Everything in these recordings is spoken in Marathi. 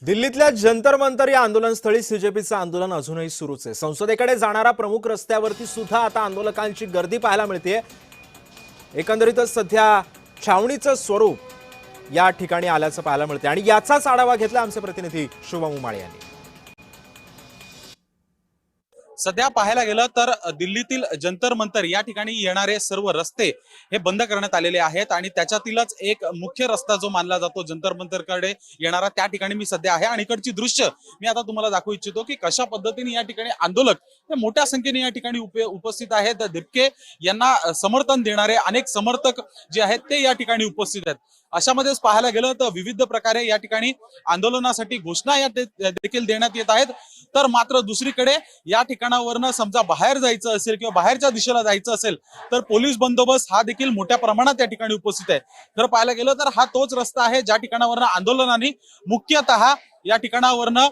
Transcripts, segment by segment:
दिल्लीतल्या जंतर मंतर या आंदोलनस्थळी सीजेपीचं आंदोलन अजूनही सुरूच आहे। संसदेकडे जाणारा प्रमुख रस्त्यावरती सुद्धा आता आंदोलकांची गर्दी पाहायला मिळते। एकंदरीतच सध्या छावणीचं स्वरूप या ठिकाणी आल्याचं पाहायला मिळते आणि याचाच आढावा घेतला आमचे प्रतिनिधी शुभम उमाळे यांनी। सध्या पाहायला गेलं तर दिल्लीतील जंतर मंतर या ठिकाणी येणारे सर्व रस्ते हे बंद करण्यात आलेले आहेत आणि त्याच्यातीलच एक मुख्य रस्ता जो मानला जातो जंतर मंतरकडे येणारा, त्या ठिकाणी मी सध्या आहे आणि इकडची दृश्य मी आता तुम्हाला दाखवू इच्छितो की कशा पद्धतीने या ठिकाणी आंदोलक हे मोठ्या संख्येने या ठिकाणी उपस्थित आहेत। दिपके यांना समर्थन देणारे अनेक समर्थक जे आहेत ते या ठिकाणी उपस्थित आहेत। अशामध्येच पाहायला गेलं तर विविध प्रकारे या ठिकाणी आंदोलनासाठी घोषणा या देखील देण्यात येत आहेत। तर मात्र दुसरीकडे या ठिकाणावरनं समजा बाहेर जायचं असेल किंवा बाहेरच्या दिशेला जायचं असेल तर पोलीस बंदोबस्त हा देखील मोठ्या प्रमाणात या ठिकाणी उपस्थित आहे। तर पाहायला गेलं तर हा तोच रस्ता आहे ज्या ठिकाणावरनं आंदोलनाने मुख्यतः या ठिकाणावरनं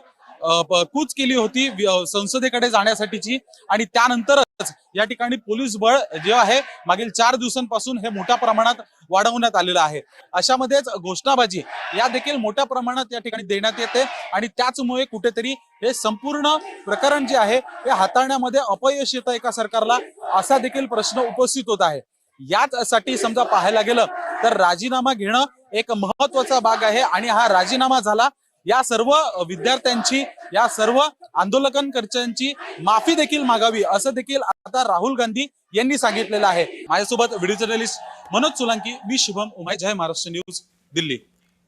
कूच केली होती संसदेकडे जाण्यासाठीची आणि त्यानंतरच या ठिकाणी पोलीस बळ जे आहे मागील 4 दिवसांपासून हे मोठ्या प्रमाणात वाढवण्यात आलेलं आहे। अशामध्येच घोषणाबाजी या देखील मोठ्या प्रमाणात या ठिकाणी देण्यात येते आणि त्याचमुळे कुठेतरी हे संपूर्ण प्रकरण जे आहे हे हाताळण्यामध्ये अपयश येतं एका सरकारला, असा देखील प्रश्न उपस्थित होत आहे। याचसाठी समजा पाहायला गेलं तर राजीनामा घेणं एक महत्वाचा भाग आहे आणि हा राजीनामा झाला या सर्व विद्यार्थ्यांची, या सर्व आंदोलकांकरच्यांची माफी देखील मागावी असं देखील आता राहुल गांधी यांनी सांगितलेलं आहे। माझ्यासोबत व्हिडिओ जर्नलिस्ट मनोज सोलंकी, मी शुभम उमाय, जय महाराष्ट्र न्यूज, दिल्ली।